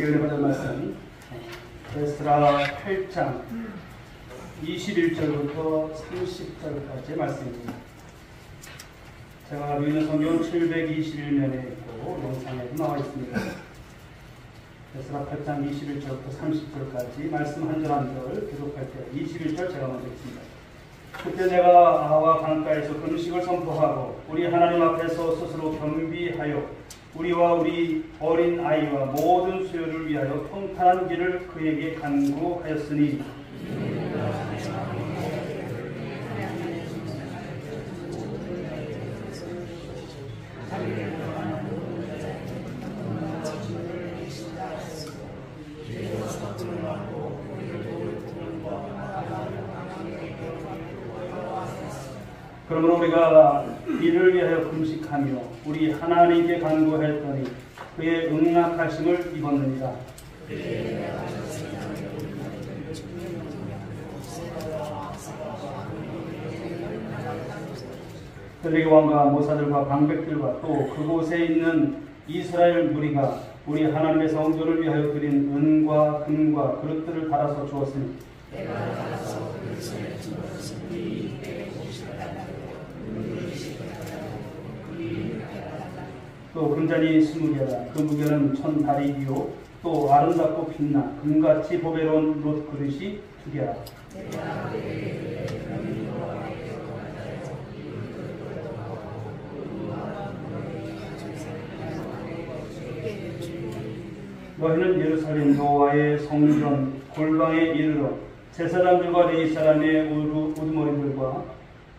함께 읽어볼 말씀 에스라 8장 21절부터 30절까지의 말씀입니다. 제가 가지고 있는 성경 721면에 있고 영상에도 나와 있습니다. 에스라 8장 21절부터 30절까지 말씀 한 절 한 절 기록할 때 21절 제가 먼저 읽습니다. 그때 내가 아와 강가에서 금식을 선포하고 우리 하나님 앞에서 스스로 겸비하여 우리와 우리 어린 아이와 모든 수요를 위하여 평탄한 길을 그에게 간구하였으니 그러므로 우리가 이를 위하여 금식하며 우리 하나님께 간구하였더니 그의 응답하심을 입었느니라. 벨레기 왕과 모사들과 방백들과 또 그곳에 있는 이스라엘 무리가 우리 하나님의 성전을 위하여 드린 은과 금과 그릇들을 달아서 주었으니 또 금잔이 20개라 그 무게는 1000다리이요 또 아름답고 빛나 금같이 보배로운 롯 그릇이 2개라. 너희는 예루살렘 여호와의 성전 골방에 이르러 제사장들과 레위사람의 우두머리들과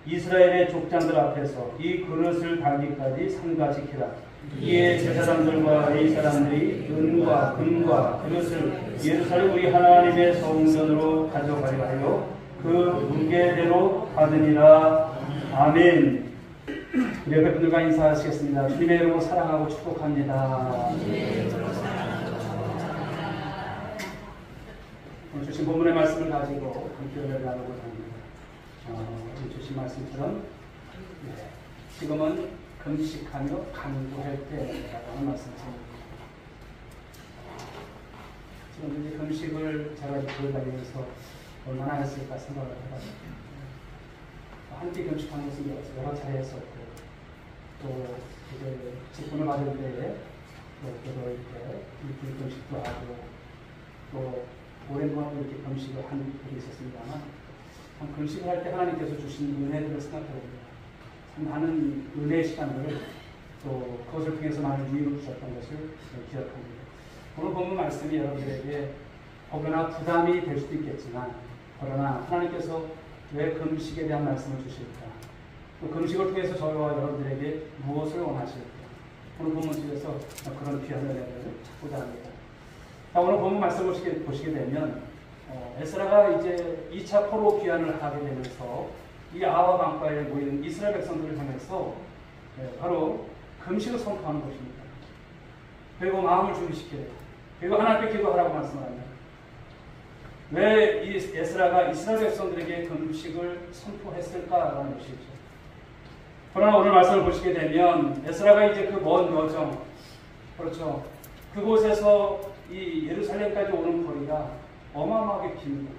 이스라엘의 족장들 앞에서 이 그릇을 달기까지 삼가 지키라. 이에 제사장들과 레위사람들이 은과 금과 그릇을 예루살렘 우리 하나님의 성전으로 가져가려 하여 그 무게대로 받으니라. 아멘. 우리 옆에 분들과 인사하시겠습니다. 주님의 이름으로 사랑하고 축복합니다. 오늘 주신 본문의 말씀을 가지고 함께 은혜를 나누고자 합니다. 주신 말씀처럼 지금은 금식하며 간구할 때라는 말씀입니다. 지금 이제 금식을 제가 보여드리면서 얼마나 했을까 생각을 해봤습니다. 함께 금식하는 것은 여러 차례 했었고 또 이제 직분을 받을 때에 또 이렇게 일주일 금식도 하고 또 오랜 동안 이렇게 금식을 한 일이 있었습니다만 금식을 할 때 하나님께서 주신 은혜들을 생각해봅니다. 많은 은혜의 시간들을 또 그것을 통해서 많은 유익을 주셨던 것을 기억합니다. 오늘 본문 말씀이 여러분들에게 혹여나 부담이 될 수도 있겠지만 그러나 하나님께서 왜 금식에 대한 말씀을 주실까? 또 금식을 통해서 저와 여러분들에게 무엇을 원하실까? 오늘 본문 속에서 그런 귀한 은혜를 찾고자 합니다. 자, 오늘 본문 말씀을 보시게 되면 에스라가 이제 2차 포로 귀환을 하게 되면서 이 아와 강가에 모인 이스라엘 백성들을 향해서 바로 금식을 선포하는 것입니다. 그리고 마음을 준비시켜야 돼요. 그리고 하나님께 기도하라고 말씀합니다. 왜 이 에스라가 이스라엘 백성들에게 금식을 선포했을까라는 것이죠. 그러나 오늘 말씀을 보시게 되면 에스라가 이제 그 먼 여정, 그렇죠. 그곳에서 이 예루살렘까지 오는 거리가 어마어마하게 깁니다.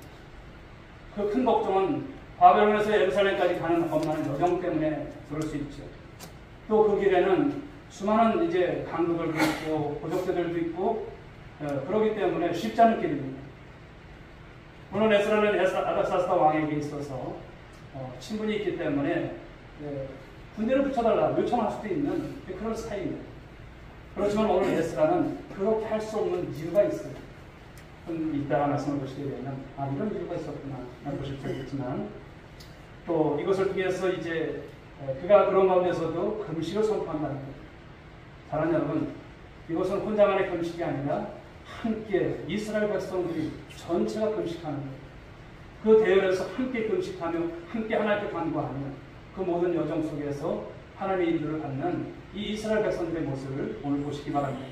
그 큰 걱정은 바벨론에서 예루살렘까지 가는 험한 여정 때문에 그럴 수 있죠. 또 그 길에는 수많은 이제 강도들도 있고 고족대들도 있고 그렇기 때문에 쉽지 않은 길입니다. 물론 에스라는 아닥사스다 왕에게 있어서 친분이 있기 때문에 군대를 붙여달라 요청할 수도 있는 그런 사이입니다. 그렇지만 오늘 에스라는 그렇게 할 수 없는 이유가 있어요. 이따가 말씀을 보시게 되면 이런 이유가 있었구나 보실 수 있겠지만 또 이것을 통해서 이제 그가 그런 가운데서도 금식을 선포한다는 거예요. 사랑하는 여러분, 이것은 혼자만의 금식이 아니라 함께 이스라엘 백성들이 전체가 금식하는 거예요. 그 대열에서 함께 금식하며 함께 하나님께 간구하며 그 모든 여정 속에서 하나님의 인도를 받는 이 이스라엘 백성들의 모습을 오늘 보시기 바랍니다.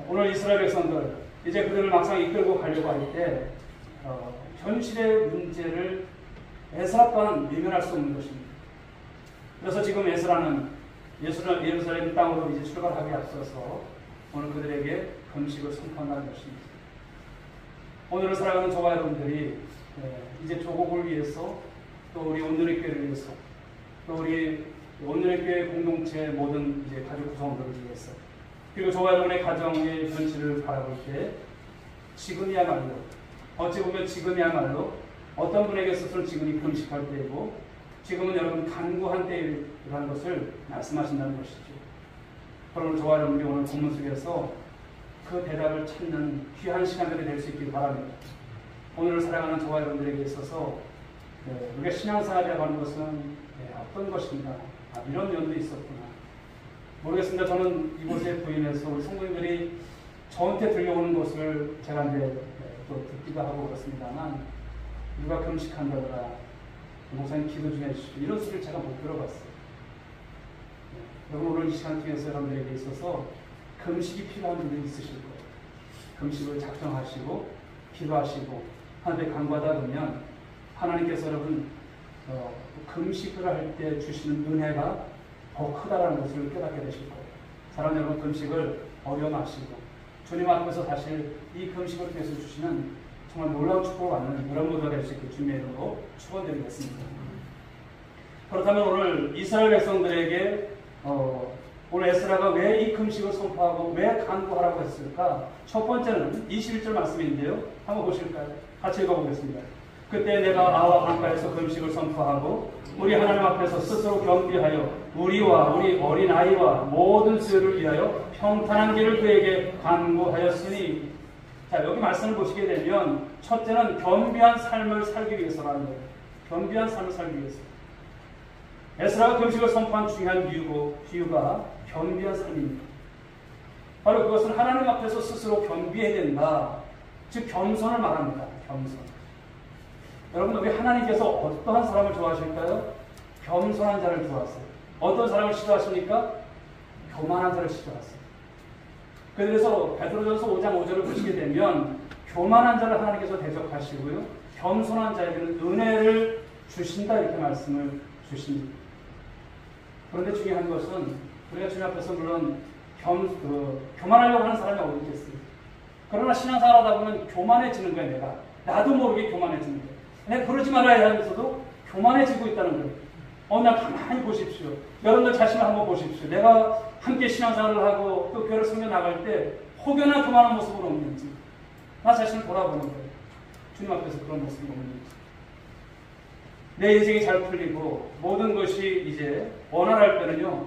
오늘 이스라엘 백성들 이제 그들을 막상 이끌고 가려고 할 때 현실의 문제를 에스라 또한 외면할 수 없는 것입니다. 그래서 지금 에스라는 예루살렘 땅으로 이제 출발하기에 앞서서 오늘 그들에게 금식을 선포한다는 것입니다. 오늘을 살아가는 저와 여러분들이 이제 조국을 위해서, 또 우리 온누리 교회를 위해서, 또 우리 온누리 교회 공동체 모든 이제 가족 구성원들을 위해서, 그리고 저와 여러분의 가정의 현실을 바라볼 때 지금이야말로, 어찌 보면 지금이야말로 어떤 분에게 있어서는 지금이 금식할 때이고, 지금은 여러분 간구한 때라는 것을 말씀하신다는 것이죠. 그러므로 저와 여러분이 오늘 본문 속에서 그 대답을 찾는 귀한 시간들이 될 수 있길 바랍니다. 오늘을 살아가는 저와 여러분들에게 있어서 우리가 신앙생활이라고 하는 것은 어떤 것인가, 이런 면도 있었구나. 모르겠습니다. 저는 이곳에 부임해서 우리 성도님들이 저한테 들려오는 것을 제가 이제 또 듣기도 하고 그렇습니다만, 누가 금식한다더라, 목사님 기도 좀 해주시고, 이런 소리를 제가 못 들어봤어요. 여러분 오늘 이 시간 통해서 여러분들에게 있어서 금식이 필요한 분들이 있으실 거예요. 금식을 작정하시고 기도하시고 하나님께 간구하다 보면 하나님께서 여러분 금식을 할 때 주시는 은혜가 더 크다라는 것을 깨닫게 되실 거예요. 사랑하는 여러분, 금식을 어려 마시고 주님 앞에서 사실 이 금식을 통해서 주시는 정말 놀라운 축복을 받는 여러분 모두가 될 수 있게 주님의 이름으로 축원드리겠습니다. 그렇다면 오늘 이스라엘 백성들에게 오늘 에스라가 왜 이 금식을 선포하고 왜 간구하라고 했을까? 첫 번째는 21절 말씀인데요. 한번 보실까요? 같이 읽어보겠습니다. 그때 내가 아와 강가에서 금식을 선포하고 우리 하나님 앞에서 스스로 겸비하여 우리와 우리 어린아이와 모든 수요를 위하여 평탄한 길을 그에게 간구하였으니. 자, 여기 말씀을 보시게 되면 첫째는 겸비한 삶을 살기 위해서라는 거예요. 겸비한 삶을 살기 위해서. 에스라가 금식을 선포한 중요한 이유가 겸비한 삶입니다. 바로 그것은 하나님 앞에서 스스로 겸비해야 된다. 즉 겸손을 말합니다. 겸손. 여러분, 우리 하나님께서 어떠한 사람을 좋아하실까요? 겸손한 자를 좋아하세요. 어떤 사람을 싫어하십니까? 교만한 자를 싫어하세요. 그래서 베드로전서 5장 5절을 보시게 되면 교만한 자를 하나님께서 대적하시고요, 겸손한 자에게는 은혜를 주신다, 이렇게 말씀을 주십니다. 그런데 중요한 것은 우리가 주님 앞에서 물론 교만하려고 하는 사람이 어디 있겠어요. 그러나 신앙생활 하다 보면 교만해지는 거예요. 내가 나도 모르게 교만해지는 거예요. 내가 그러지 말아야 하면서도 교만해지고 있다는 거예요. 날 가만히 보십시오. 여러분들 자신을 한번 보십시오. 내가 함께 신앙생활을 하고 또 교회를 섬겨 나갈 때 혹여나 교만한 모습으로 없는지 나 자신을 돌아보는 거예요. 주님 앞에서 그런 모습이 없는지. 내 인생이 잘 풀리고 모든 것이 이제 원활할 때는요,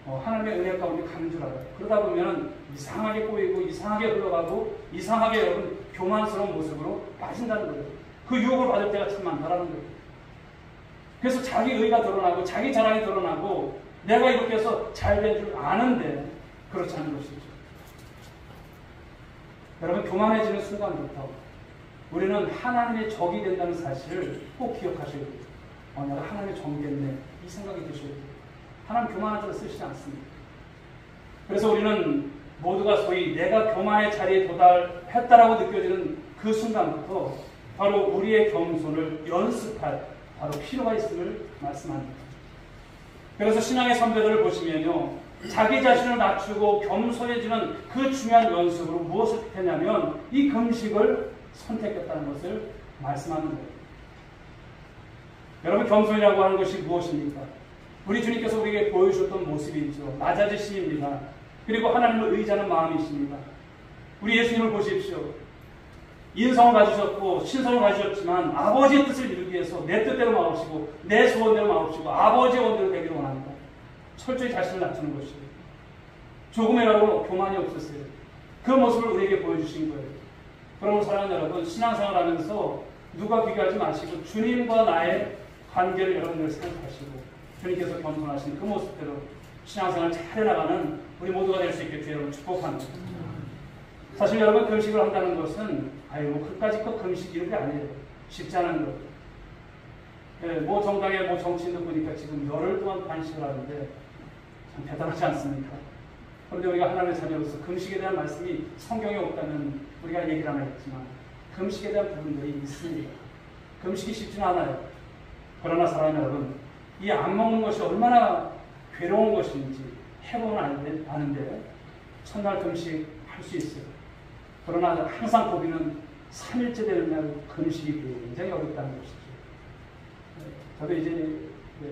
하나님의 은혜 가운데 가는 줄 알아요. 그러다 보면 이상하게 꼬이고 이상하게 흘러가고 이상하게 여러분 교만스러운 모습으로 빠진다는 거예요. 그 유혹을 받을 때가 참 많다라는 거예요. 그래서 자기 의가 드러나고 자기 자랑이 드러나고 내가 이렇게 해서 잘 된 줄 아는데 그렇지 않은 것이죠. 여러분, 교만해지는 순간부터 우리는 하나님의 적이 된다는 사실을 꼭 기억하셔야 돼요. 내가 하나님의 적이겠네, 이 생각이 드셔야 돼요. 하나님 교만한 자를 쓰시지 않습니다. 그래서 우리는 모두가 소위 내가 교만의 자리에 도달했다라고 느껴지는 그 순간부터 바로 우리의 겸손을 연습할 바로 필요가 있음을 말씀합니다. 그래서 신앙의 선배들을 보시면요, 자기 자신을 낮추고 겸손해지는 그 중요한 연습으로 무엇을 했냐면 이 금식을 선택했다는 것을 말씀하는 거예요. 여러분, 겸손이라고 하는 것이 무엇입니까? 우리 주님께서 우리에게 보여주셨던 모습이죠. 낮아지심입니다. 그리고 하나님을 의지하는 마음이십니다. 우리 예수님을 보십시오. 인성을 가지셨고 신성을 가지셨지만 아버지의 뜻을 이루기 위해서 내 뜻대로 마옵시고 내 소원대로 마옵시고 아버지의 원대로 되기를 원합니다. 철저히 자신을 낮추는 것이에요. 조금이라도 교만이 없었어요. 그 모습을 우리에게 보여주신 거예요. 그러므로 사랑하는 여러분, 신앙생활 하면서 누가 비교하지 마시고 주님과 나의 관계를 여러분들 생각하시고 주님께서 겸손하신 그 모습대로 신앙생활 잘 해나가는 우리 모두가 될 수 있게 주여 여러분 축복합니다. 사실 여러분, 금식을 한다는 것은 그까짓 것 금식 이런 게 아니에요. 쉽지 않은 거. 뭐 정당의 뭐 정치인들 보니까 지금 열흘 동안 단식을 하는데 참 대단하지 않습니까? 그런데 우리가 하나님의 자녀로서 금식에 대한 말씀이 성경에 없다면 우리가 얘기를 안 했지만 금식에 대한 부분들이 있습니다. 금식이 쉽지는 않아요. 그러나 사랑하는 여러분, 이 안 먹는 것이 얼마나 괴로운 것인지 해보면 아는데 첫날 금식 할 수 있어요. 그러나 항상 고비는 3일째 되는 날 금식이 굉장히 어렵다는 것이죠. 저도 이제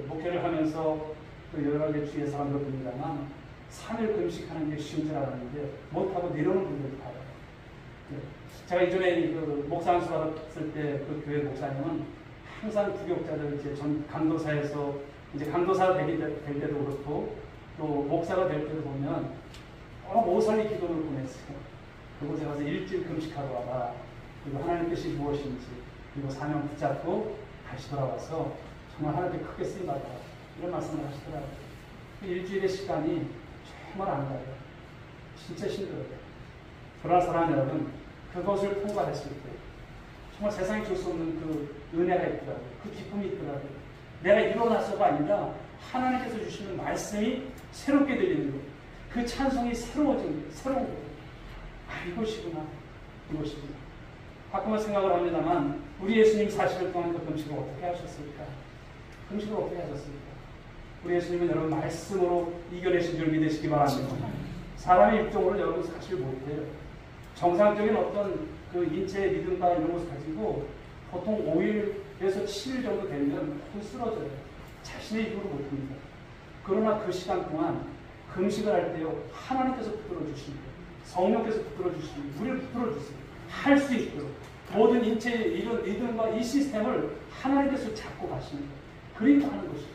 목회를 하면서 또 여러 개 주위의 사람들 봅니다만 3일 금식하는 게 쉬운 줄 알았는데 못하고 내려오는 분들이 봐요. 제가 이전에 그 목사 안수 받았을 때 그 교회 목사님은 항상 부교육자들 이제 전 강도사에서 이제 강도사 될 때도 그렇고 또 목사가 될 때도 보면 오살리 기도를 보냈어요. 그곳에 가서 일주일 금식하러 와라. 그리고 하나님 뜻이 무엇인지 그리고 사명 붙잡고 다시 돌아와서 정말 하나님께 크게 쓰임받아라. 이런 말씀을 하시더라고요. 일주일의 시간이 정말 안 가요. 진짜 힘들어요. 그러나 사랑하는 여러분, 그것을 통과했을 때 정말 세상에 줄 수 없는 그 은혜가 있더라고요. 그 기쁨이 있더라고요. 내가 일어나서가 아니라 하나님께서 주시는 말씀이 새롭게 들리는 거예요. 그 찬송이 새로워진 거예요. 새로운 거예요. 아, 이것이구나. 이것이구나. 가끔은 생각을 합니다만 우리 예수님 40일 동안 그 금식을 어떻게 하셨을까? 금식을 어떻게 하셨을까? 우리 예수님은 여러분 말씀으로 이겨내신 줄 믿으시기 바랍니다. 사람의 입장으로 여러분 사실 못해요. 정상적인 어떤 그 인체의 믿음과 이런 것을 가지고 보통 5일에서 7일 정도 되면 쓰러져요. 자신의 힘으로 못합니다. 그러나 그 시간 동안 금식을 할 때요, 하나님께서 붙들어 주십니다. 성령께서 붙들어 주십니다. 우리를 붙들어 주세요. 할 수 있도록 모든 인체의 이런 믿음과 이 시스템을 하나님께서 잡고 가십니다. 그러니까 하는 것이죠.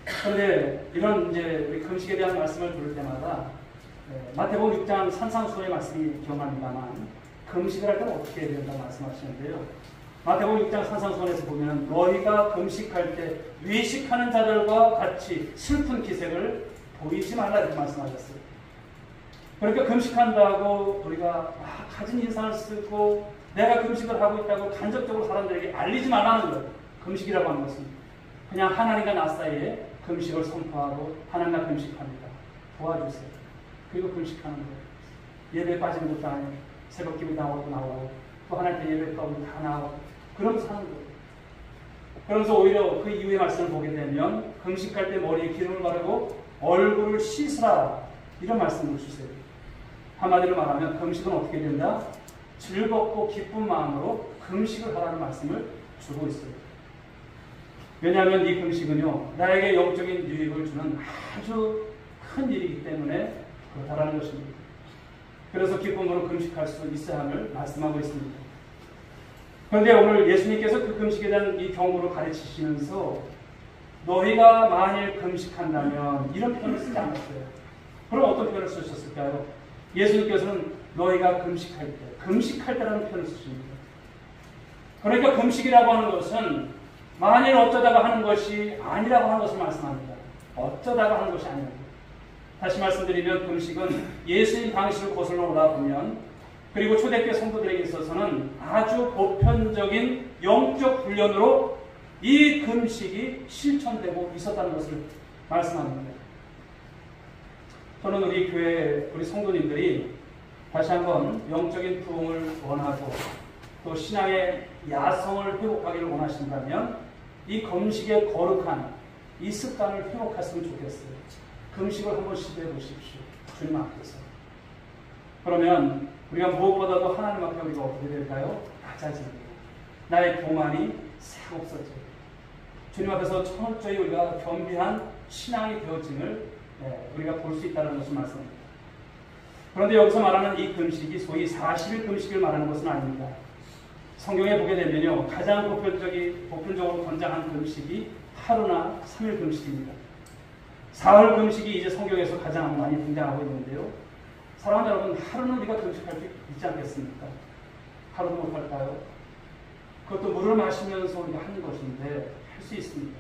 그런데 이런 이제 우리 금식에 대한 말씀을 들을 때마다 마태복음 6장 산상수훈의 말씀이 기억납니다만 금식을 할 때는 어떻게 해야 된다고 말씀하시는데요. 마태복음 6장 산상수훈에서 보면 너희가 금식할 때 외식하는 자들과 같이 슬픈 기색을 보이지 말라 이렇게 말씀하셨어요. 그러니까 금식한다고 우리가 가진 인상을 쓰고 내가 금식을 하고 있다고 간접적으로 사람들에게 알리지 말라는 거예요. 금식이라고 하는 것은 그냥 하나님과 나 사이에 금식을 선포하고 하나님과 금식합니다. 도와주세요. 그리고 금식하는 거예요. 예배에 빠지는 것도 아니에요. 새벽 기도 나오고 또 하나님께 예배 가운데 다 나오고 그러면서 하는 거예요. 그러면서 오히려 그 이후의 말씀을 보게 되면 금식할 때 머리에 기름을 바르고 얼굴을 씻으라 이런 말씀을 주세요. 한마디로 말하면 금식은 어떻게 된다? 즐겁고 기쁜 마음으로 금식을 하라는 말씀을 주고 있어요. 왜냐하면 이 금식은요 나에게 영적인 유익을 주는 아주 큰 일이기 때문에 그렇다라는 것입니다. 그래서 기쁨으로 금식할 수 있어야 함을 말씀하고 있습니다. 그런데 오늘 예수님께서 그 금식에 대한 이 경고를 가르치시면서 너희가 만일 금식한다면 이런 표현을 쓰지 않았어요. 그럼 어떤 표현을 쓰셨을까요? 예수님께서는 너희가 금식할 때라는 표현을 쓰십니다. 그러니까 금식이라고 하는 것은 만일 어쩌다가 하는 것이 아니라고 하는 것을 말씀합니다. 어쩌다가 하는 것이 아니라고. 다시 말씀드리면 금식은 예수님 방식을 거슬러 올라보면 그리고 초대교회 성도들에게 있어서는 아주 보편적인 영적 훈련으로 이 금식이 실천되고 있었다는 것을 말씀합니다. 저는 우리 교회 우리 성도님들이 다시 한번 영적인 부흥을 원하고 또 신앙의 야성을 회복하기를 원하신다면 이 금식의 거룩한 이 습관을 회복했으면 좋겠어요. 금식을 한번 시도해 보십시오. 주님 앞에서. 그러면 우리가 무엇보다도 하나님 앞에 우리가 어떻게 될까요? 낮아집니다. 나의 교만이 싹 없어져요. 주님 앞에서 철저히 우리가 겸비한 신앙이 되어짐을 우리가 볼 수 있다는 것을 말씀합니다. 그런데 여기서 말하는 이 금식이 소위 40일 금식을 말하는 것은 아닙니다. 성경에 보게 되면요 가장 보편적으로 권장한 금식이 하루나 3일 금식입니다. 사흘 금식이 이제 성경에서 가장 많이 등장하고 있는데요. 사랑하는 여러분, 하루는 우리가 금식할 수 있지 않겠습니까? 하루도 못할까요? 그것도 물을 마시면서 우리가 하는 것인데 할 수 있습니다.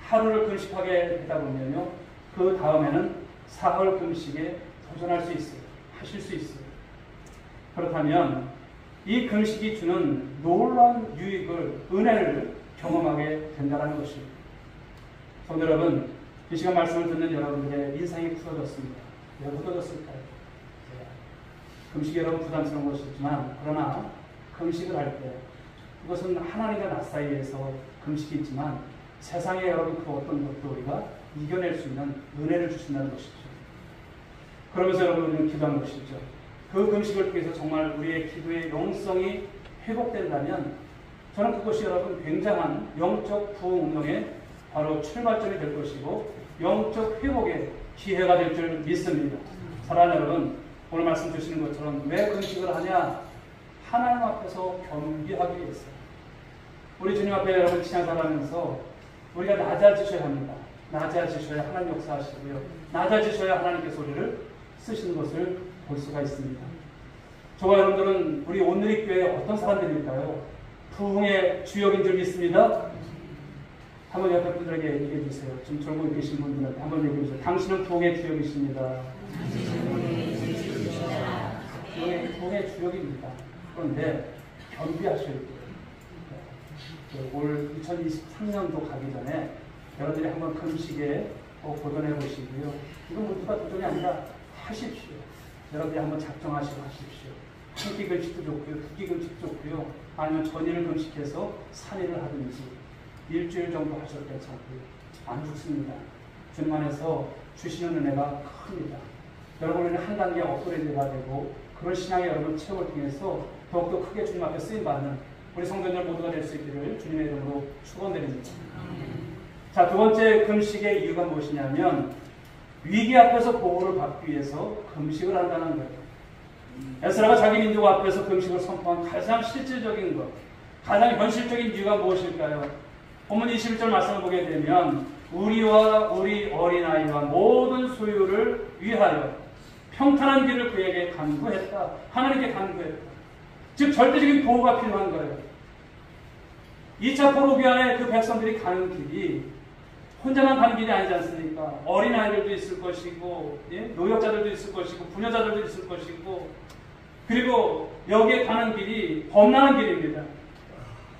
하루를 금식하게 되다 보면요 그 다음에는 사흘 금식에 도전할 수 있어요. 하실 수 있어요. 그렇다면 이 금식이 주는 놀라운 유익을, 은혜를 경험하게 된다는 것입니다. 성도 여러분, 이 시간 말씀을 듣는 여러분들의 인상이 굳어졌습니다. 왜 굳어졌을까요? 금식이 여러분 부담스러운 것이지만 그러나 금식을 할 때 그것은 하나님과 나 사이에서 금식이 있지만 세상에 여러분 그 어떤 것도 우리가 이겨낼 수 있는 은혜를 주신다는 것이죠. 그러면서 여러분 우리는 기도하는 것이죠. 그 금식을 통해서 정말 우리의 기도의 영성이 회복된다면 저는 그것이 여러분 굉장한 영적 부흥운동의 바로 출발점이 될 것이고 영적 회복의 기회가 될 줄 믿습니다. 사랑하는 여러분, 오늘 말씀 주시는 것처럼 왜 금식을 하냐? 하나님 앞에서 겸비하기 위해서. 우리 주님 앞에 여러분 찬양하면서 우리가 낮아지셔야 합니다. 낮아지셔야 하나님 역사하시고요. 낮아지셔야 하나님께서 우리를 쓰시는 것을 볼 수가 있습니다. 저와 여러분들은 우리 온누리 교회에 어떤 사람들일까요? 부흥의 주역인 줄 믿습니다. 한번 옆에 분들에게 얘기해 주세요. 좀 젊고 계신 분들한테 한번 얘기해 주세요. 당신은 부흥의 주역이십니다. 부흥의 주역입니다. 그런데 겸비하셔야 돼요. 올 2023년도 가기 전에 여러분들이 한번 금식에 도전해 보시고요. 이건 모두가 도전이 아니라 하십시오. 여러분들이 한번 작정하시고 하십시오. 한 끼 금식도 좋고요. 두 끼 금식도 좋고요. 아니면 전일을 금식해서 3일을 하든지 일주일 정도 하셔도 괜찮고요. 안 죽습니다. 주님 안에서 주시는 은혜가 큽니다. 여러분은 한 단계 업그레이드가 되고 그런 신앙의 여러분 체험을 통해서 더욱더 크게 주님 앞에 쓰임받는 우리 성도들 모두가 될 수 있기를 주님의 이름으로 축원드립니다. 자, 두 번째 금식의 이유가 무엇이냐면 위기 앞에서 보호를 받기 위해서 금식을 한다는 거예요. 에스라가 자기 민족 앞에서 금식을 선포한 가장 실질적인 것, 가장 현실적인 이유가 무엇일까요? 본문 21절 말씀을 보게 되면 우리와 우리 어린아이와 모든 소유를 위하여 평탄한 길을 그에게 간구했다. 하나님께 간구했다. 즉 절대적인 보호가 필요한 거예요. 2차 포로기한에 그 백성들이 가는 길이 혼자만 가는 길이 아니지 않습니까? 어린아이들도 있을 것이고 노역자들도 있을 것이고 부녀자들도 있을 것이고 그리고 여기에 가는 길이 범람한 길입니다.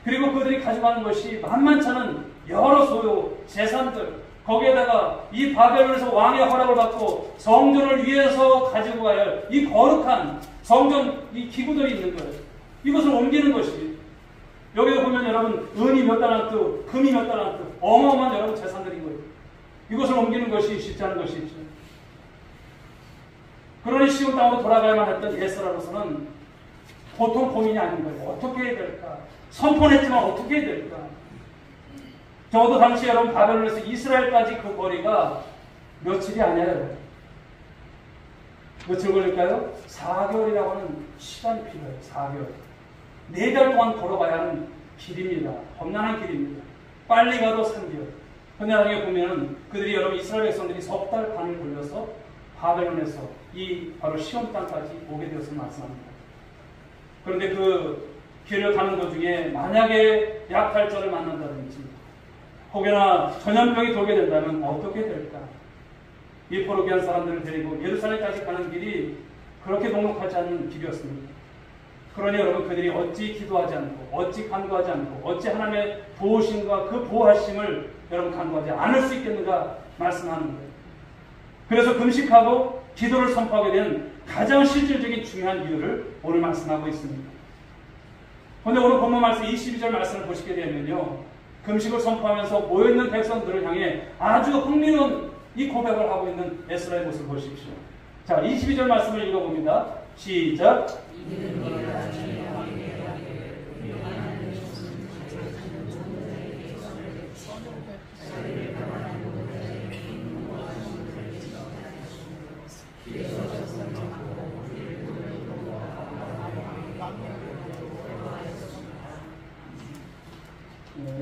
그리고 그들이 가져가는 것이 만만치 않은 여러 소유, 재산들 거기에다가 이 바벨론에서 왕의 허락을 받고 성전을 위해서 가지고 가야 할 이 거룩한 성전 이 기구들이 있는 거예요. 이것을 옮기는 것이 여기에 보면 여러분 은이 몇 달란트, 금이 몇 달란트 어마어마한 여러분 재산들인 거예요. 이것을 옮기는 것이 쉽지 않은 것이 있죠. 그러니 시온 땅으로 돌아가야만 했던 에스라로서는 보통 고민이 아닌 거예요. 어떻게 해야 될까? 선포는 했지만 어떻게 해야 될까? 적어도 당시 여러분 바벨론에서 이스라엘까지 그 거리가 며칠이 아니에요. 며칠 걸릴까요? 4개월이라고 하는 시간이 필요해요. 4개월. 4달 동안 걸어가야 하는 길입니다. 험난한 길입니다. 빨리 가도 3개월. 그런데 나중에 보면 그들이 여러분 이스라엘 백성들이 석 달 반을 걸려서 바벨론에서 이 바로 시온 땅까지 오게 되었을 말씀합니다. 그런데 그 길을 가는 도중에 만약에 약탈자를 만난다든지 혹여나 전염병이 돌게 된다면 어떻게 될까? 이 포로기한 사람들을 데리고 예루살렘까지 가는 길이 그렇게 녹록하지 않은 길이었습니다. 그러니 여러분 그들이 어찌 기도하지 않고 어찌 간구하지 않고 어찌 하나님의 보호심과 그 보호하심을 여러분 간구하지 않을 수 있겠는가 말씀하는 거예요. 그래서 금식하고 기도를 선포하게 된 가장 실질적인 중요한 이유를 오늘 말씀하고 있습니다. 그런데 오늘 본문 말씀 22절 말씀을 보시게 되면요. 금식을 선포하면서 모여있는 백성들을 향해 아주 흥미로운 이 고백을 하고 있는 에스라의 모습을 보십시오. 자, 22절 말씀을 읽어봅니다. 시작.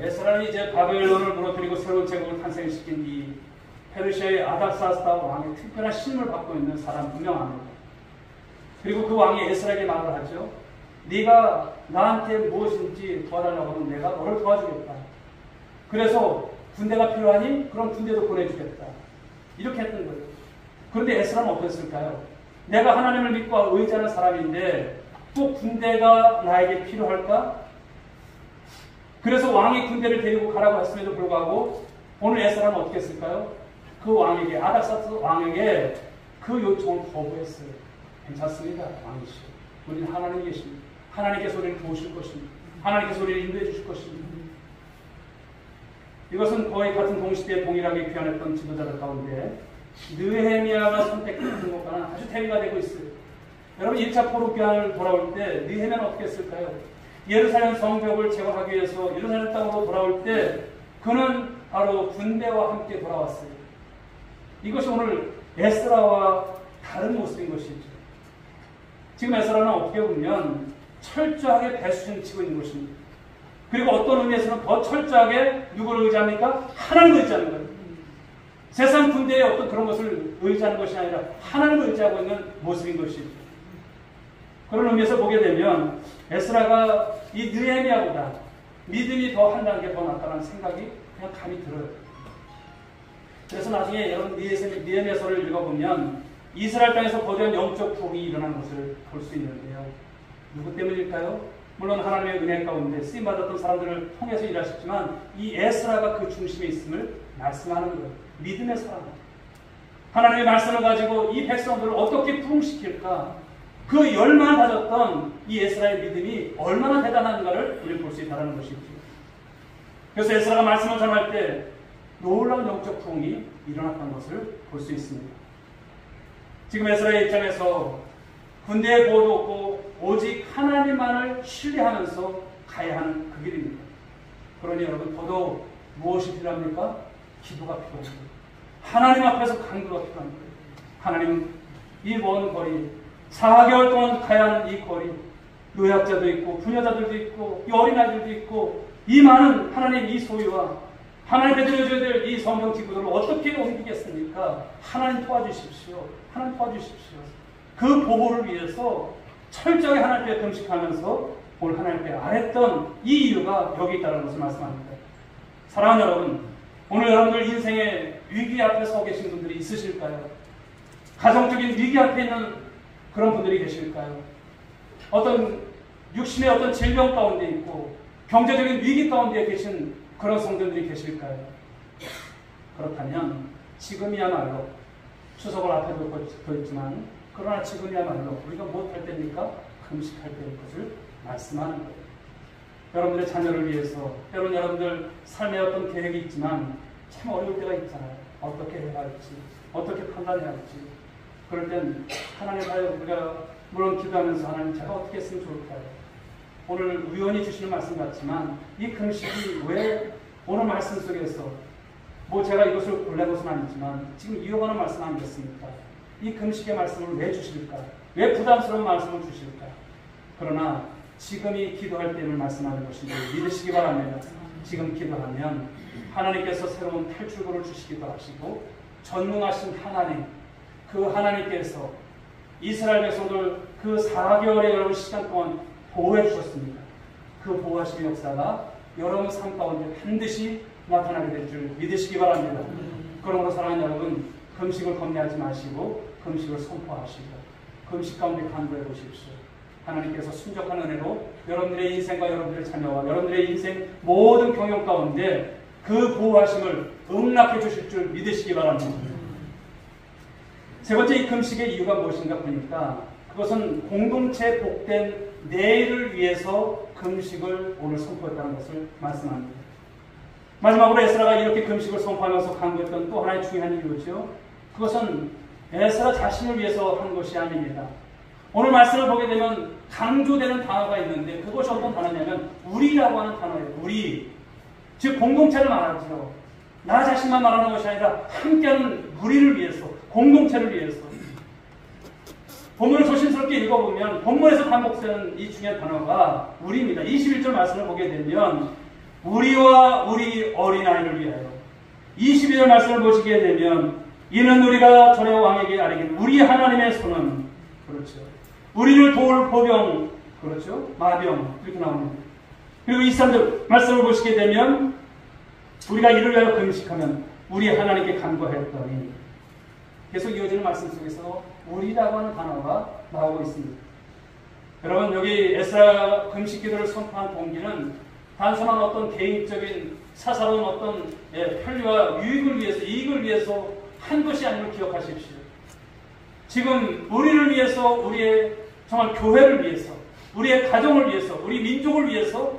에스라는 이제 바벨론을 무너뜨리고 새로운 제국을 탄생시킨 이 페르시아의 아닥사스다 왕의 특별한 신임을 받고 있는 사람 분명합니다. 그리고 그 왕이 에스라에게 말을 하죠. 네가 나한테 무엇인지 도와달라고 하면 내가 너를 도와주겠다. 그래서 군대가 필요하니 그럼 군대도 보내주겠다. 이렇게 했던 거예요. 그런데 에스라는 어땠을까요? 내가 하나님을 믿고 의지하는 사람인데 또 군대가 나에게 필요할까? 그래서 왕이 군대를 데리고 가라고 했음에도 불구하고 오늘 에스라는 어떻게 했을까요? 그 왕에게, 아닥사스 왕에게 그 요청을 거부했어요. 괜찮습니다. 왕이시오. 우리는 하나님 계십니다. 하나님께서 우리를 도우실 것입니다. 하나님께서 우리를 인도해 주실 것입니다. 이것은 거의 같은 동시대에 동일하게 귀환했던 지도자들 가운데 느헤미야가 선택했던 것과는 아주 대비가 되고 있어요. 여러분 1차 포로기환을 돌아올 때 느헤미야는 어떻게 했을까요? 예루살렘 성벽을 제거하기 위해서 예루살렘 땅으로 돌아올 때 그는 바로 군대와 함께 돌아왔어요. 이것이 오늘 에스라와 다른 모습인 것이죠. 지금 에스라는 어떻게 보면 철저하게 배수진 치고 있는 것입니다. 그리고 어떤 의미에서는 더 철저하게 누구를 의지합니까? 하나님을 의지하는 거예요. 세상 군대의 어떤 그런 것을 의지하는 것이 아니라 하나님을 의지하고 있는 모습인 것이죠. 그런 의미에서 보게 되면 에스라가 이 느헤미야보다 믿음이 더 한 단계 더 낫다는 생각이 그냥 감이 들어요. 그래서 나중에 여러분 느헤미야서를 읽어보면 이스라엘 땅에서 거대한 영적 부흥이 일어난 것을 볼 수 있는데요. 누구 때문일까요? 물론 하나님의 은혜 가운데 쓰임받았던 사람들을 통해서 일하셨지만 이 에스라가 그 중심에 있음을 말씀하는 거예요. 믿음의 사람. 하나님의 말씀을 가지고 이 백성들을 어떻게 부흥시킬까? 그 열망을 가졌던 이 에스라의 믿음이 얼마나 대단한가를 우리는 볼 수 있다는 것이죠. 그래서 에스라가 말씀을 전할 때 놀라운 영적 부흥이 일어났던 것을 볼 수 있습니다. 지금 에스라의 입장에서 군대의 보호도 없고 오직 하나님만을 신뢰하면서 가야 하는 그 길입니다. 그러니 여러분 더더욱 무엇이 필요합니까? 기도가 필요합니다. 하나님 앞에서 간구가 필요합니다. 하나님 이 먼 거리 4개월 동안 가야 하는 이 거리 노약자도 있고 부녀자들도 있고 이 어린아이들도 있고 이 많은 하나님 이 소유와 하나님께 드려줘야 될 이 성경 기구들을 어떻게 옮기겠습니까? 하나님 도와주십시오. 하나님 도와주십시오. 그 보호를 위해서 철저히 하나님께 금식하면서 오늘 하나님께 아뢰던 이 이유가 여기 있다는 것을 말씀합니다. 사랑하는 여러분, 오늘 여러분들 인생의 위기 앞에 서 계신 분들이 있으실까요? 가정적인 위기 앞에 있는 그런 분들이 계실까요? 어떤 육신의 어떤 질병 가운데 있고 경제적인 위기 가운데 계신 그런 성도들이 계실까요? 그렇다면 지금이야말로 추석을 앞에 두고 있지만 그러나 지금이야말로 우리가 무엇할 때입니까? 금식할 때일 것을 말씀하는 거예요. 여러분들의 자녀를 위해서 때로는 여러분들 삶에 어떤 계획이 있지만 참 어려울 때가 있잖아요. 어떻게 해야 할지 어떻게 판단해야 할지 그럴 땐 하나님 하여 우리가 물론 기도하면서 하나님 제가 어떻게 했으면 좋을까요? 오늘 우연히 주시는 말씀 같지만 이 금식이 왜 오늘 말씀 속에서 뭐 제가 이것을 골라본 것은 아니지만 지금 이어가는 말씀 아니겠습니까? 이 금식의 말씀을 왜 주실까? 왜 부담스러운 말씀을 주실까? 그러나 지금이 기도할 때를 말씀하는 것인데 믿으시기 바랍니다. 지금 기도하면 하나님께서 새로운 탈출구를 주시기도 하시고 전능하신 하나님 그 하나님께서 이스라엘 백성들 그 4개월의 여러분 시간 동안 보호해 주셨습니다. 그 보호하심의 역사가 여러분 삶 가운데 반드시 나타나게 될 줄 믿으시기 바랍니다. 그러므로 사랑하는 여러분 금식을 겁내하지 마시고 금식을 선포하시고 금식 가운데 간구해 보십시오. 하나님께서 순적한 은혜로 여러분들의 인생과 여러분들의 자녀와 여러분들의 인생 모든 경영 가운데 그 보호하심을 응납해 주실 줄 믿으시기 바랍니다. 세 번째 이 금식의 이유가 무엇인가 보니까 그것은 공동체 복된 내일을 위해서 금식을 오늘 선포했다는 것을 말씀합니다. 마지막으로 에스라가 이렇게 금식을 선포하면서 강구했던 또 하나의 중요한 이유죠. 그것은 에스라 자신을 위해서 한 것이 아닙니다. 오늘 말씀을 보게 되면 강조되는 단어가 있는데 그것이 어떤 단어냐면 우리라고 하는 단어예요. 우리. 즉 공동체를 말하죠. 나 자신만 말하는 것이 아니라 함께하는 우리를 위해서 공동체를 위해서. 본문을 조심스럽게 읽어보면 본문에서 반복되는 이 중요한 단어가 우리입니다. 21절 말씀을 보게 되면 우리와 우리 어린아이를 위하여 22절 말씀을 보시게 되면 이는 우리가 전에 왕에게 아뢰긴 우리 하나님의 손은 그렇죠. 우리를 도울 보병 그렇죠. 마병 이렇게 나옵니다. 그리고 23절 말씀을 보시게 되면 우리가 이를 위하여 금식하면 우리 하나님께 간구하였더니 계속 이어지는 말씀 속에서 우리라고 하는 단어가 나오고 있습니다. 여러분 여기 에스라 금식 기도를 선포한 동기는 단순한 어떤 개인적인 사사로운 어떤 편리와 유익을 위해서 이익을 위해서 한 것이 아님을 기억하십시오. 지금 우리를 위해서 우리의 정말 교회를 위해서 우리의 가정을 위해서 우리 민족을 위해서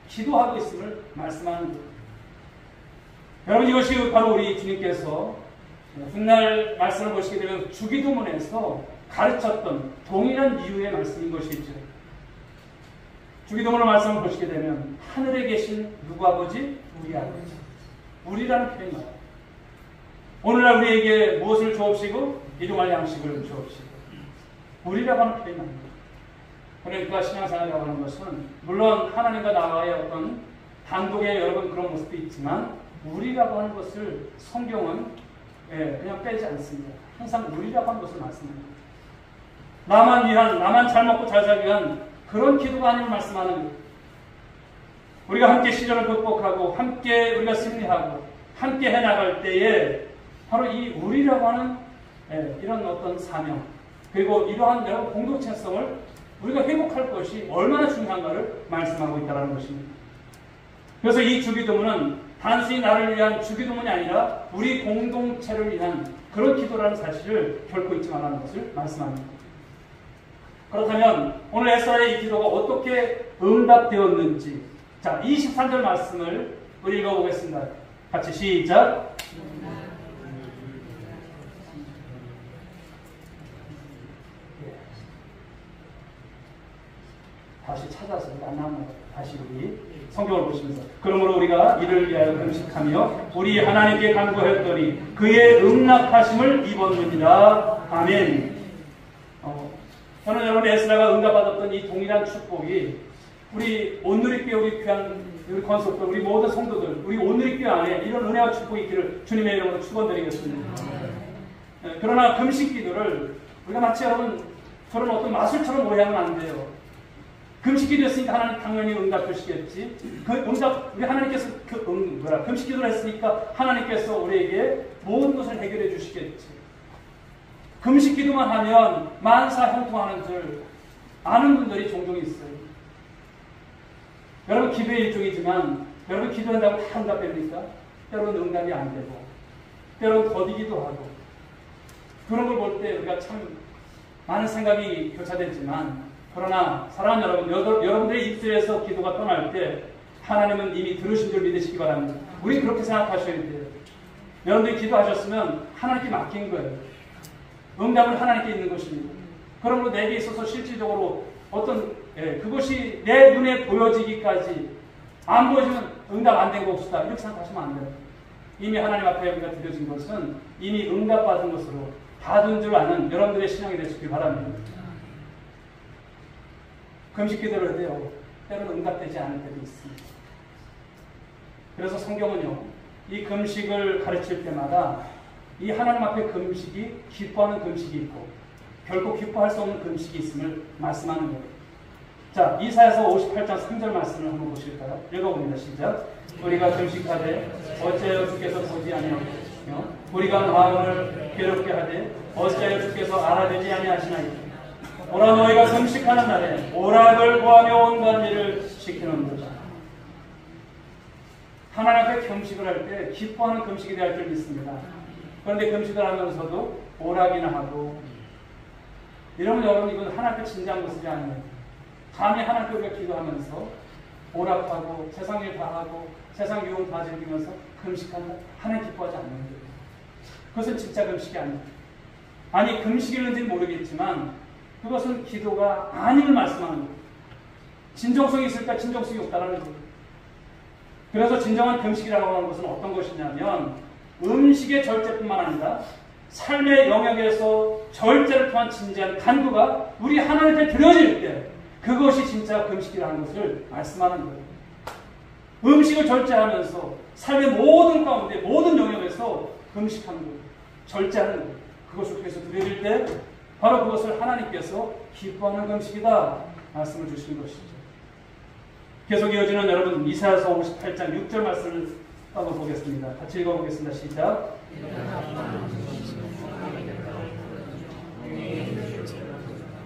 기도하고 있음을 말씀하는 거예요. 여러분 이것이 바로 우리 주님께서 훗날 말씀을 보시게 되면 주기도문에서 가르쳤던 동일한 이유의 말씀인 것이죠. 주기도문의 말씀을 보시게 되면 하늘에 계신 누구 아버지? 우리 아버지. 우리라는 표현이 나와요. 오늘날 우리에게 무엇을 주옵시고 일용할 양식을 주옵시고 우리라고 하는 표현이 나옵니다. 그러니까 신앙생활이라고 하는 것은 물론 하나님과 나와의 어떤 단독의 여러 번 그런 모습도 있지만 우리라고 하는 것을 성경은 그냥 빼지 않습니다. 항상 우리라고 하는 것을 말씀합니다. 나만 위한, 나만 잘 먹고 잘 살기 위한 그런 기도가 아님을 말씀하는 거예요. 우리가 함께 시련을 극복하고 함께 우리가 승리하고 함께 해나갈 때에 바로 이 우리라고 하는 이런 어떤 사명 그리고 이러한 여러 공동체성을 우리가 회복할 것이 얼마나 중요한가를 말씀하고 있다는 것입니다. 그래서 이 주기도문은 단순히 나를 위한 주기도문이 아니라 우리 공동체를 위한 그런 기도라는 사실을 결코 잊지 말라는 것을 말씀합니다. 그렇다면 오늘 에스라의 이 기도가 어떻게 응답되었는지 자 23절 말씀을 우리 읽어보겠습니다. 같이 시작. 다시 찾아서 안 나오는 거예요. 다시 우리 성경을 보시면서 그러므로 우리가 이를 위하여 금식하며 우리 하나님께 간구했더니 그의 응답하심을 입었느니라. 아멘. 저는 여러분 에스라가 응답받았던 이 동일한 축복이 우리 온누리교회 우리 귀한 우리 권속들 우리 모든 성도들 우리 온누리교회 안에 이런 은혜와 축복이 있기를 주님의 이름으로 축원드리겠습니다. 그러나 금식 기도를 우리가 마치 여러분 저런 어떤 마술처럼 오해하면 안 돼요. 금식 기도했으니까 하나님 당연히 응답 주시겠지. 그 응답 우리 하나님께서 금식 기도를 했으니까 하나님께서 우리에게 모든 것을 해결해 주시겠지. 금식 기도만 하면 만사 형통하는 줄 아는 분들이 종종 있어요. 여러분 기도의 일종이지만 여러분 기도한다고 다 응답됩니까? 때로는 응답이 안 되고 때로는 더디기도 하고 그런 걸 볼 때 우리가 참 많은 생각이 교차되지만 그러나 사랑하는 여러분 여러분들의 입술에서 기도가 떠날 때 하나님은 이미 들으신 줄 믿으시기 바랍니다. 우리 그렇게 생각하셔야 돼요. 여러분들이 기도하셨으면 하나님께 맡긴 거예요. 응답은 하나님께 있는 것입니다. 그러므로 내게 있어서 실질적으로 어떤 그것이 내 눈에 보여지기까지 안 보여지면 응답 안 된 거 없다 이렇게 생각하시면 안 돼요. 이미 하나님 앞에 우리가 드려진 것은 이미 응답받은 것으로 받은 줄 아는 여러분들의 신앙이 되시길 바랍니다. 금식 기도를 해도 때로는 응답되지 않을 때도 있습니다. 그래서 성경은요 이 금식을 가르칠 때마다 이 하나님 앞에 금식이 기뻐하는 금식이 있고 결코 기뻐할 수 없는 금식이 있음을 말씀하는 거예요. 자, 이사야서 58장 3절 말씀을 한번 보실까요? 읽어봅니다. 시작. 우리가 금식하되 어찌하여 주께서 보지 아니하시며 우리가 마음을 괴롭게 하되 어찌하여 주께서 알아되지 아니하시나이까. 오라 너희가 금식하는 날에 오락을 구하며 온갖 일을 시키는도다. 하나님 앞에 금식을 할 때 기뻐하는 금식이 될 줄 믿습니다. 그런데 금식을 하면서도 오락이나 하고 이러면 여러분 이건 하나님께 진지한 모습이 아니에요. 감히 하나님께 우리가 기도하면서 오락하고 세상 일 다 하고 세상 유혹 다 즐기면서 금식한다. 하나님 기뻐하지 않는 거예요. 그것은 진짜 금식이 아니에요. 아니 금식이는지는 모르겠지만 그것은 기도가 아님을 말씀하는 거예요. 진정성이 있을까 진정성이 없다라는 거예요. 그래서 진정한 금식이라고 하는 것은 어떤 것이냐면 음식의 절제뿐만 아니라 삶의 영역에서 절제를 통한 진지한 간구가 우리 하나님께 드려질 때 그것이 진짜 금식이라는 것을 말씀하는 거예요. 음식을 절제하면서 삶의 모든 가운데 모든 영역에서 금식하는 거예요. 절제하는 거예요. 그것을 통해서 드려질 때 바로 그것을 하나님께서 기뻐하는 금식이다 말씀을 주신 것이죠. 계속 이어지는 여러분 이사야서 58장 6절 말씀을 한번 보겠습니다. 같이 읽어보겠습니다. 시작.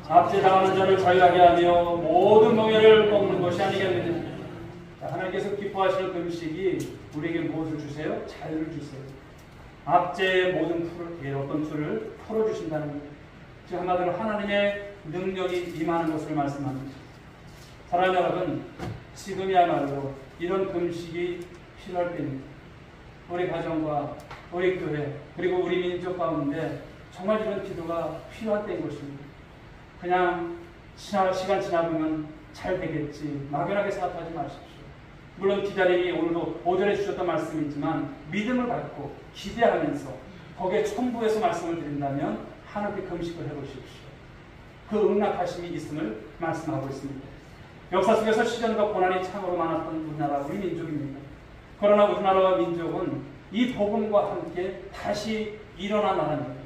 압제당하는 자를 자유하게 하며 모든 노예를 꺾는 것이 아니겠느냐. 하나님께서 기뻐하시는 금식이 우리에게 무엇을 주세요? 자유를 주세요. 압제의 모든 풀을, 어떤 풀을 풀어주신다는 거예요. 즉 한마디로 하나님의 능력이 임하는 것을 말씀합니다. 사랑하는 여러분, 지금이야말로 이런 금식이 필요할 때입니다. 우리 가정과 우리 교회 그리고 우리 민족 가운데 정말 이런 기도가 필요한 때인 것입니다. 그냥 시간 지나보면 잘 되겠지, 막연하게 생각하지 마십시오. 물론 기다림이 오늘도 오전에 주셨던 말씀이지만 믿음을 갖고 기대하면서 거기에 첨부해서 말씀을 드린다면 하나님께 금식을 해보십시오. 그 응낙하심이 있음을 말씀하고 있습니다. 역사 속에서 시련과 고난이 참으로 많았던 우리나라, 우리 민족입니다. 그러나 우리나라와 민족은 이 복음과 함께 다시 일어난 나라입니다.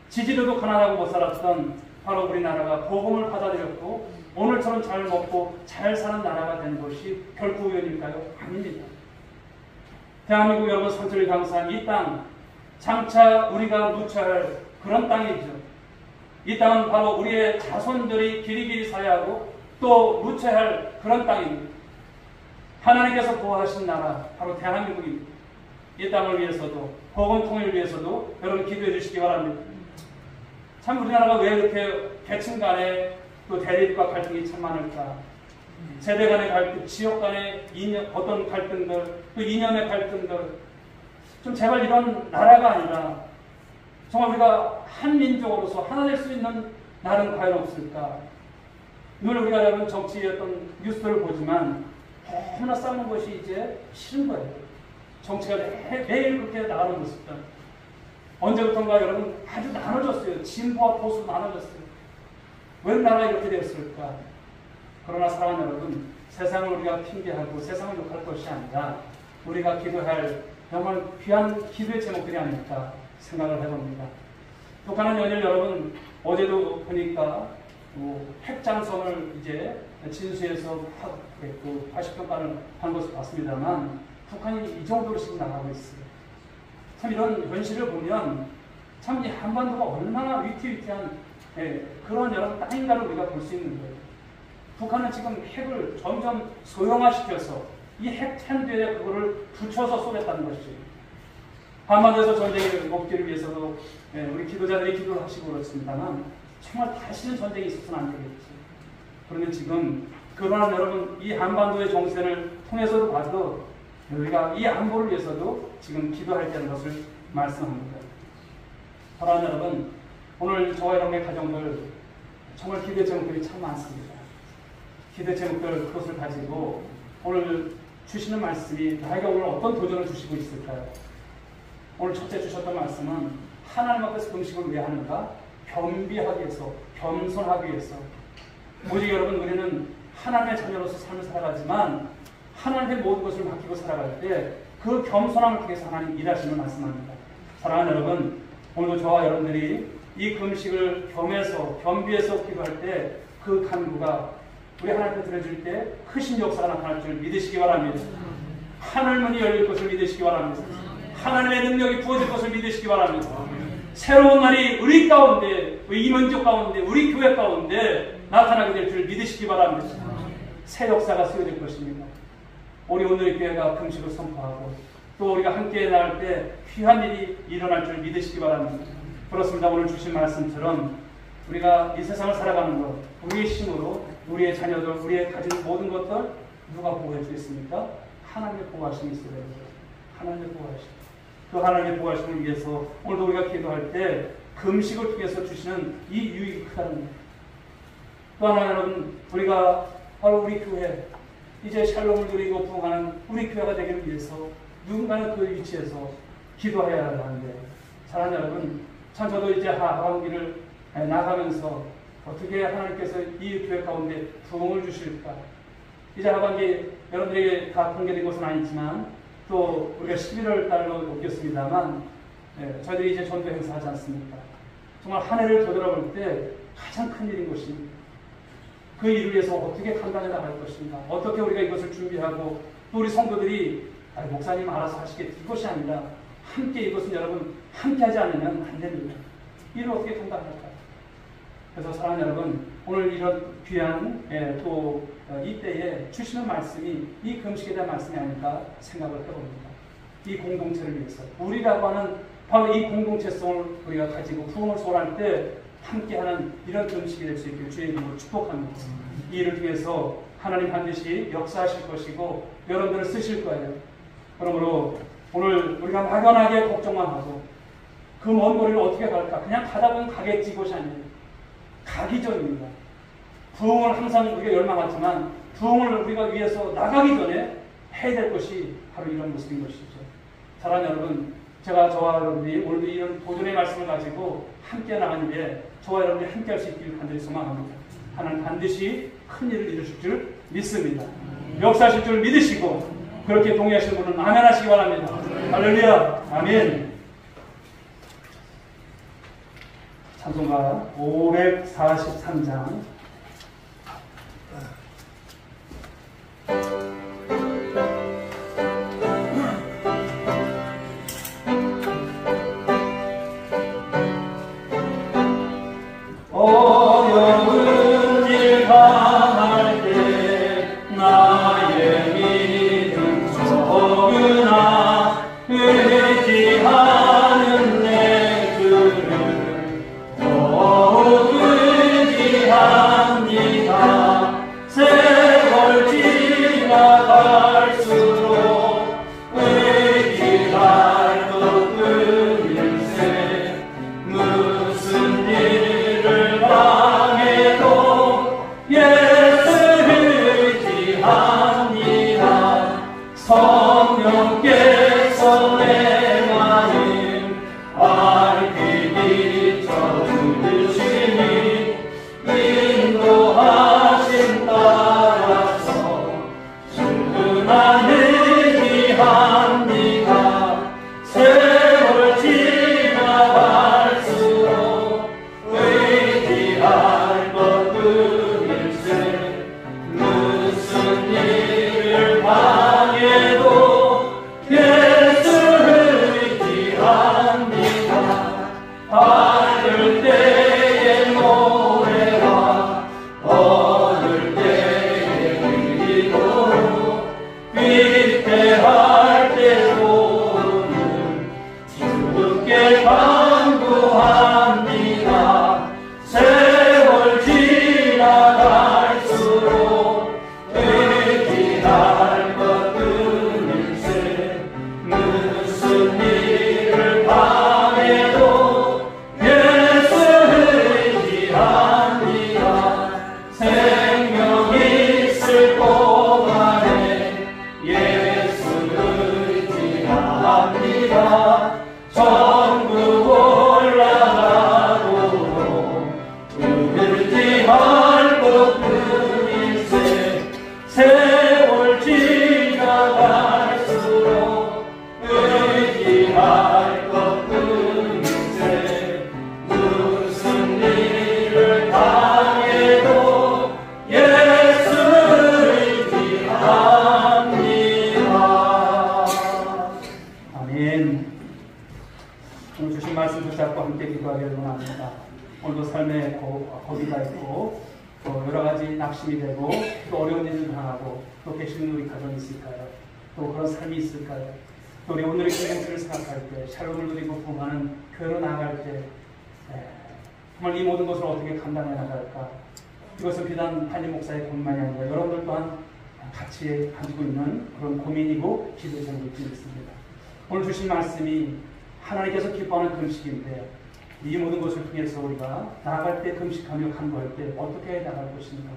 지지로도 가난하고 못 살았던 바로 우리나라가 복음을 받아들였고 오늘처럼 잘 먹고 잘 사는 나라가 된 것이 결코 우연일까요? 아닙니다. 대한민국 여러분 상처를 강사한 이 땅, 장차 우리가 누차할 그런 땅이죠. 이 땅은 바로 우리의 자손들이 길이길이 사야하고 또 누차할 그런 땅입니다. 하나님께서 보호하신 나라, 바로 대한민국입니다. 이 땅을 위해서도 복음 통일을 위해서도 여러분 기도해 주시기 바랍니다. 참 우리나라가 왜 이렇게 계층 간에 또 대립과 갈등이 참 많을까? 세대 간의 갈등, 지역 간의 어떤 갈등들, 또 이념의 갈등들, 좀 제발 이런 나라가 아니라 정말 우리가 한 민족으로서 하나 될 수 있는 나라는 과연 없을까? 늘 우리가 여러분 정치의 어떤 뉴스를 보지만 너무나 싸우는 것이 이제 싫은 거예요. 정치가 매일 그렇게 나가는 모습들. 언제부턴가 여러분 아주 나눠졌어요. 진보와 보수 나눠졌어요. 왜 나라가 이렇게 되었을까? 그러나 사랑하는 여러분, 세상을 우리가 핑계하고 세상을 욕할 것이 아니라 우리가 기도할 정말 귀한 기도의 제목들이 아닐까 생각을 해봅니다. 북한은 연일 여러분 어제도 보니까 핵장성을 이제 진수에서 80평가를 한 것을 봤습니다만 북한이 이 정도로 지금 나가고 있어요. 참 이런 현실을 보면 참 이 한반도가 얼마나 위태위태한 그런 여러 땅인가를 우리가 볼 수 있는 거예요. 북한은 지금 핵을 점점 소형화시켜서 이 핵 텐트에 그거를 붙여서 쏘겠다는 것이죠. 한반도에서 전쟁을 먹기를 위해서도 우리 기도자들이 기도를 하시고 그렇습니다만 정말 다시는 전쟁이 있어서는 안 되겠지. 그런데 지금 그러나 여러분 이 한반도의 정세를 통해서도 봐도 우리가 이 안보를 위해서도 지금 기도할 때는 것을 말씀합니다. 사랑하는 여러분, 오늘 저와 여러분의 가정들 정말 기대 제목들이 참 많습니다. 기대 제목들 그것을 가지고 오늘 주시는 말씀이 나에게 오늘 어떤 도전을 주시고 있을까요? 오늘 첫째 주셨던 말씀은 하나님 앞에서 금식을 왜 하는가? 겸비하기 위해서, 겸손하기 위해서. 오직 여러분 우리는 하나님의 자녀로서 삶을 살아가지만 하나님의 모든 것을 맡기고 살아갈 때 그 겸손함을 통해서 하나님 일하시는 말씀합니다. 사랑하는 여러분, 오늘도 저와 여러분들이 이 금식을 겸비해서 기도할 때 그 간구가 우리 하나님께 드려질 때 크신 역사가 나타날 줄 믿으시기 바랍니다. 하늘 문이 열릴 것을 믿으시기 바랍니다. 하나님의 능력이 부어질 것을 믿으시기 바랍니다. 새로운 날이 우리 가운데, 우리 이민족 가운데, 우리 교회 가운데 나타나게 될 줄 믿으시기 바랍니다. 새 역사가 쓰여질 것입니다. 우리 오늘의 교회가 금식을 선포하고 또 우리가 함께 나갈 때 귀한 일이 일어날 줄 믿으시기 바랍니다. 그렇습니다. 오늘 주신 말씀처럼 우리가 이 세상을 살아가는 것, 우리의 힘으로 우리의 자녀들, 우리의 가진 모든 것들 누가 보호해 주겠습니까? 하나님의 보호하심이 있어야 됩니다. 하나님의 보호하심. 그 하나님의 보호하심을 위해서 오늘도 우리가 기도할 때 금식을 통해서 주시는 이 유익이 크다는 겁니다. 또 하나 여러분, 우리가 바로 우리 교회, 이제 샬롬을 누리고 부흥하는 우리 교회가 되기를 위해서 누군가는 그 위치에서 기도해야 하는데, 사랑하는 여러분, 참 저도 이제 하반기를 나가면서 어떻게 하나님께서 이 교회 가운데 부흥을 주실까? 이제 하반기 여러분들에게 다 공개된 것은 아니지만 또 우리가 11월 달로 옮겼습니다만 저희들이 이제 전도 행사하지 않습니까? 정말 한 해를 되돌아볼 때 가장 큰 일인 것입니다. 그 일을 위해서 어떻게 감당해 나갈 것인가? 어떻게 우리가 이것을 준비하고 또 우리 성도들이 목사님 알아서 하시겠지, 이것이 아니라 함께 이것은 여러분 함께 하지 않으면 안 됩니다. 이를 어떻게 감당할까요? 그래서 사랑하는 여러분, 오늘 이런 귀한 또 이때에 주시는 말씀이 이 금식에 대한 말씀이 아닐까 생각을 해봅니다. 이 공동체를 위해서 우리라고 하는 바로 이 공동체성을 우리가 가지고 부흥을 소원할 때 함께하는 이런 금식이 될 수 있기를 주의 이름으로 축복합니다. 이 일을 통해서 하나님 반드시 역사하실 것이고 여러분들을 쓰실 거예요. 그러므로 오늘 우리가 막연하게 걱정만 하고 그 먼 거리를 어떻게 갈까? 그냥 가다 보면 가겠지, 것이 아니에요. 가기 전입니다. 부흥을 항상 우리가 열망하지만 부흥을 우리가 위해서 나가기 전에 해야 될 것이 바로 이런 모습인 것이죠. 사랑하는 여러분, 제가 저와 여러분이 오늘도 이런 도전의 말씀을 가지고 함께 나가는 게 저와 여러분이 함께 할 수 있기를 간절히 소망합니다. 하나님 반드시 큰 일을 이루실 줄 믿습니다. 역사하실 줄 믿으시고 그렇게 동의하시는 분은 아멘 하시기 바랍니다. 할렐루야. 아멘. 찬송가 543장 어려운 일 당할 때 나의 믿음 적으나 의지하는 내 그를 더욱 의지합니다. 세월 지나갈수록 의지할 것은 일세 무슨 일을 당해도 예수 의지합니다. 성령께서 내 마음 밝히 비춰주시니 인도하심 따라서 주만 의지합니다. 세월 지나갈수록 의지할 것은 일세 무슨 일을 당해도 예수 의지합니다. 받을 때의 노래와 얻을 때의 기도로 위태할 때로는 주께 간구합니다. 세월 지나갈수록 의지할 것은 일세 무슨 일을 당해도 예수 의지합니다. 생명 있을 동안에 예수 의지합니다. 천국 올라가도록 의지할 것은 일세 세월 지나갈수록 의지할 것은 일세 무슨 일을 당해도 예수 의지합니다. 아멘. 오늘 주신 말씀 붙잡고 함께 기도하기를 원합니다. 오늘도 삶에 고비가 있고 또 여러 가지 낙심이 되고 또 어려운 일을 당하고 또 계시는 우리 가정이 있을까요? 또 그런 삶이 있을까요? 또 우리 오늘의 기행들을 생각할 때 샬롬을 누리고 부흥하는 교회로 나아갈 때 정말 이 모든 것을 어떻게 감당해 나갈까? 이것은 비단 한임 목사의 고민만이 아니라 여러분들 또한 같이 가지고 있는 그런 고민이고 기도의 제목이 있습니다. 오늘 주신 말씀이 하나님께서 기뻐하는 금식인데 이 모든 것을 통해서 우리가 나아갈 때 금식하며 간구할 때 어떻게 나아갈 것인가?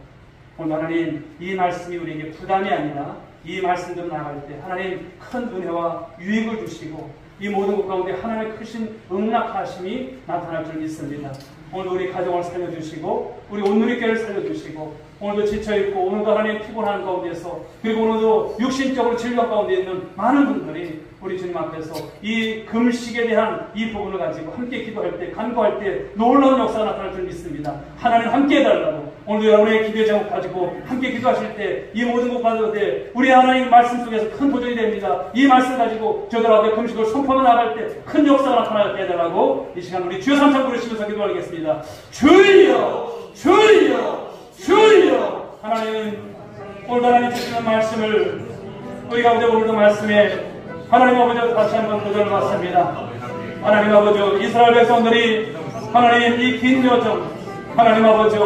오늘 하나님 이 말씀이 우리에게 부담이 아니라 이 말씀대로 나아갈 때 하나님 큰 은혜와 유익을 주시고 이 모든 것 가운데 하나님의 크신 응낙하심이 나타날 줄 믿습니다. 오늘도 우리 가정을 살려주시고 우리 온누리교회를 살려주시고 오늘도 지쳐있고 오늘도 하나님 피곤한 가운데서 그리고 오늘도 육신적으로 질병 가운데 있는 많은 분들이 우리 주님 앞에서 이 금식에 대한 이 부분을 가지고 함께 기도할 때 간구할 때 놀라운 역사가 나타날 줄 믿습니다. 하나님 함께 해달라고 오늘도 여러분의 기도의 제목 가지고 함께 기도하실 때 이 모든 것 가지고 때 우리 하나님 말씀 속에서 큰 도전이 됩니다. 이 말씀 가지고 저들 앞에 금식을 선포하며 나갈 때 큰 역사가 나타나게 해달라고 이 시간 우리 주여 삼창 부르시면서 기도하겠습니다. 주여 주여 주여. 하나님 오늘도 하나님 주시는 말씀을 우리 가운데 오늘도 말씀에 하나님 아버지 다시 한번 도전을 받습니다. 하나님 아버지 이스라엘 백성들이 하나님 이 긴 여정 하나님 아버지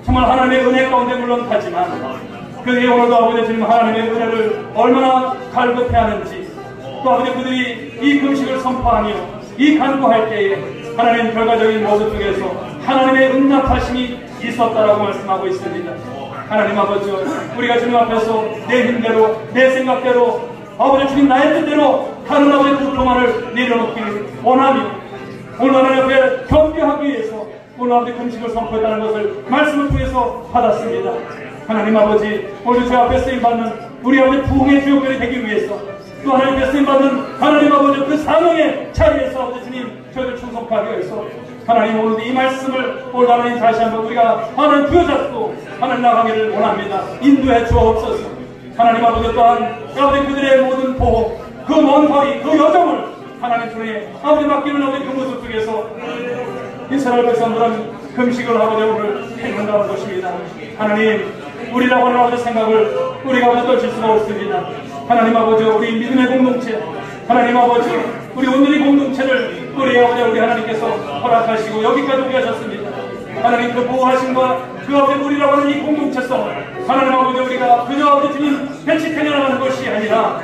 정말 하나님의 은혜 가운데 물론하지만 그들이 오늘도 아버지 주님 하나님의 은혜를 얼마나 갈급해하는지 또 아버지 그들이 이 금식을 선포하며 이 간구할 때에 하나님 결과적인 모습 속에서 하나님의 응답하심이 있었다라고 말씀하고 있습니다. 하나님 아버지, 우리가 주님 앞에서 내 힘대로, 내 생각대로, 아버지 주님 나의 뜻대로 다른 아버지의 고통만을 내려놓기를 원하며 오늘 하나님 앞에 경배하기 위해서 오늘 아버지 금식을 선포했다는 것을 말씀을 통해서 받았습니다. 하나님 아버지, 오늘 제 앞에 쓰임받는 우리 아버지 부흥의 주역들이 되기 위해서 또 하나님께 쓰임받는 하나님 아버지 그 사명의 자리에서 아버지 주님 저희를 충성하게 위해서 하나님 오늘 이 말씀을 오늘 하나님 다시 한번 우리가 하나님 부여잡고 하나님 나가기를 원합니다. 인도해 주옵소서. 하나님 아버지 또한 아버지 그들의 모든 보호, 그 먼 거리, 그 여정을 하나님 손에 아버지 맡기는 아버지 그 모습 속에서 이스라엘 백성들은 금식을 아버지 오늘 행한다는 것입니다. 하나님, 우리라고 하는 아버지 생각을 우리가 아버지 떨칠 수가 없습니다. 하나님 아버지, 우리 믿음의 공동체, 하나님 아버지, 우리 오늘의 공동체를 우리 아버지 우리 하나님께서 허락하시고 여기까지 오게 하셨습니다. 하나님 그 보호하심과 그 아버지 우리라고 하는 이 공동체성을 하나님 아버지 우리가 그저 아버지 주님 배치해 나가는 것이 아니라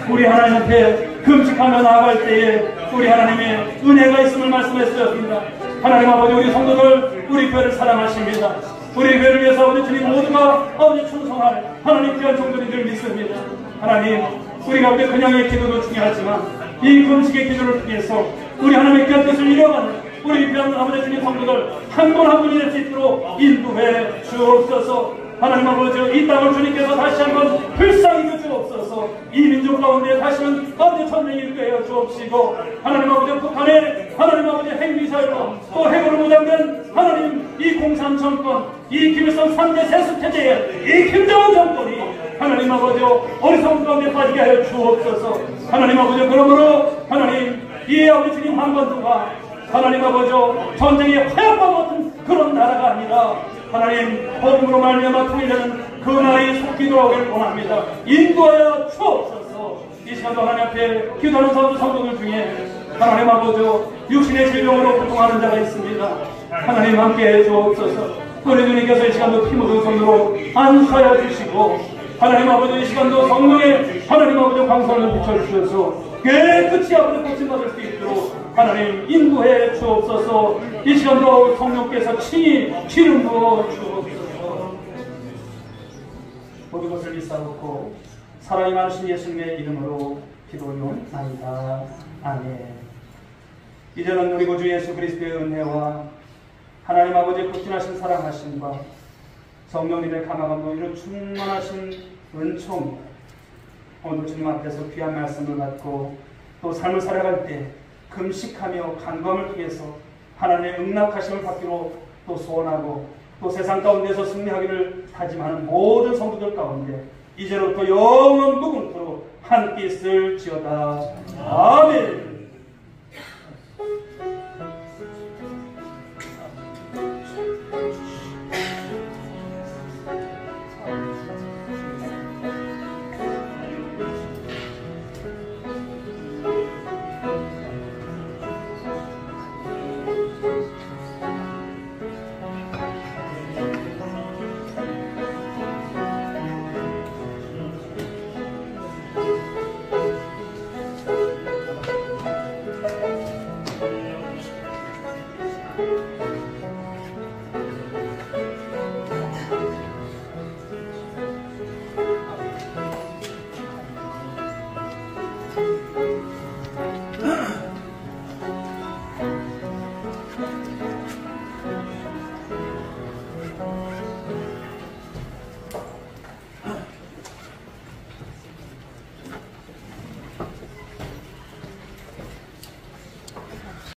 우리 하나님한테 금식하며 나아갈 때에 우리 하나님의 은혜가 있음을 말씀했습니다. 하나님 아버지 우리 성도들 우리 교회를 사랑하십니다. 우리 교회를 위해서 아버지 주님 모두가 아버지 충성할 하나님 귀한 종들인 줄 믿습니다. 하나님 우리가 아버지 그냥의 기도도 중요하지만 이 금식의 기도를 통해서 우리 하나님의 귀한 뜻을 이뤄가는 우리 귀한 아버지 주님 성도들 한 분 한 분이 될 수 있도록 인도해 주옵소서. 하나님 아버지 이 땅을 주님께서 다시 한번 불쌍히 주옵소서. 이 민족 가운데 다시는 아버지 천명이 일깨어 주옵시고 하나님 아버지 북한의 하나님 아버지 핵미사일로 또 핵으로 무장된 하나님 이 공산 정권 이 김일성 3대 세습체제의 이 김정은 정권이 하나님 아버지 어리석은 가운데 빠지게 하여 주옵소서. 하나님 아버지 그러므로 하나님 이 아버지 주님 한반도가 하나님 아버지 전쟁의 화약과 같은 그런 나라가 아니라 하나님 복음으로 말미암아 통일되는 그 나라에 속히 돌아오기를 원합니다. 인도하여 주옵소서. 이 시간도 하나님 앞에 기도하는 성도들 중에 하나님 아버지 육신의 질병으로 고통하는 자가 있습니다. 하나님 함께해 주옵소서. 우리 주님께서 이 시간도 피 묻은 손으로 안수하여 주시고 하나님 아버지 이 시간도 성령의 하나님 아버지 광선을 비춰주셔서 깨끗이 아버지 고침받을 수 있도록 하나님 인도해 주옵소서. 이 시간도 성령께서 친히 기름 부어 주옵소서. 모든 것을 믿사놓고 사랑이 많으신 예수님의 이름으로 기도하옵나이다. 아멘. 이제는 우리 구주 예수 그리스도의 은혜와 하나님 아버지의 극진하신 사랑하심과 성령님의 강화감로 이런 충만하신 은총 오늘 주님 앞에서 귀한 말씀을 받고 또 삶을 살아갈 때 금식하며 간구함을 통해서 하나님의 응낙하심을 받기로 또 소원하고 또 세상 가운데서 승리하기를 다짐하는 모든 성도들 가운데 이제로부터 영원 무궁토록 함께 있을지어다. 아멘.